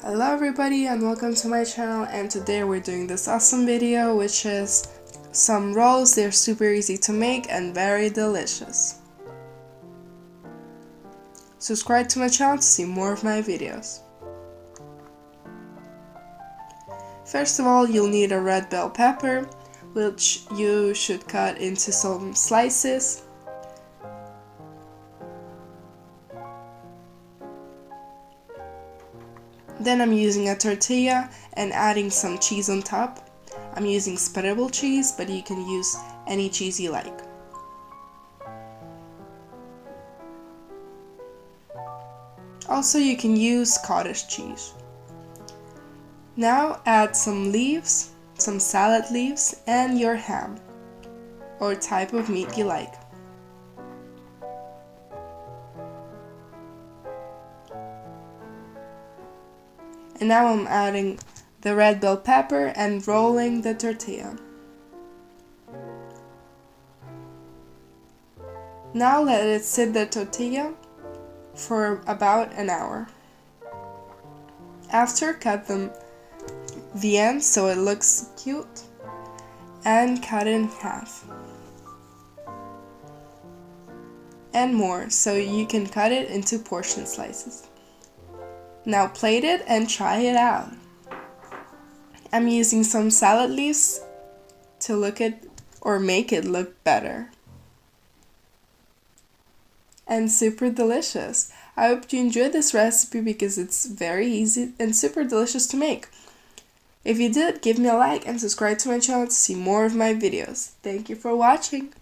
Hello everybody and welcome to my channel, and today we're doing this awesome video which is some rolls. They're super easy to make and very delicious. Subscribe to my channel to see more of my videos. First of all, you'll need a red bell pepper, which you should cut into some slices. Then I'm using a tortilla and adding some cheese on top. I'm using spreadable cheese, but you can use any cheese you like. Also, you can use cottage cheese. Now add some leaves, some salad leaves, and your ham, or type of meat you like. And now I'm adding the red bell pepper and rolling the tortilla. Now let it sit the tortilla for about an hour. After, cut the end so it looks cute and cut it in half. And more, so you can cut it into portion slices. Now plate it and try it out. I'm using some salad leaves to make it look better. And super delicious. I hope you enjoyed this recipe because it's very easy and super delicious to make. If you did, give me a like and subscribe to my channel to see more of my videos. Thank you for watching.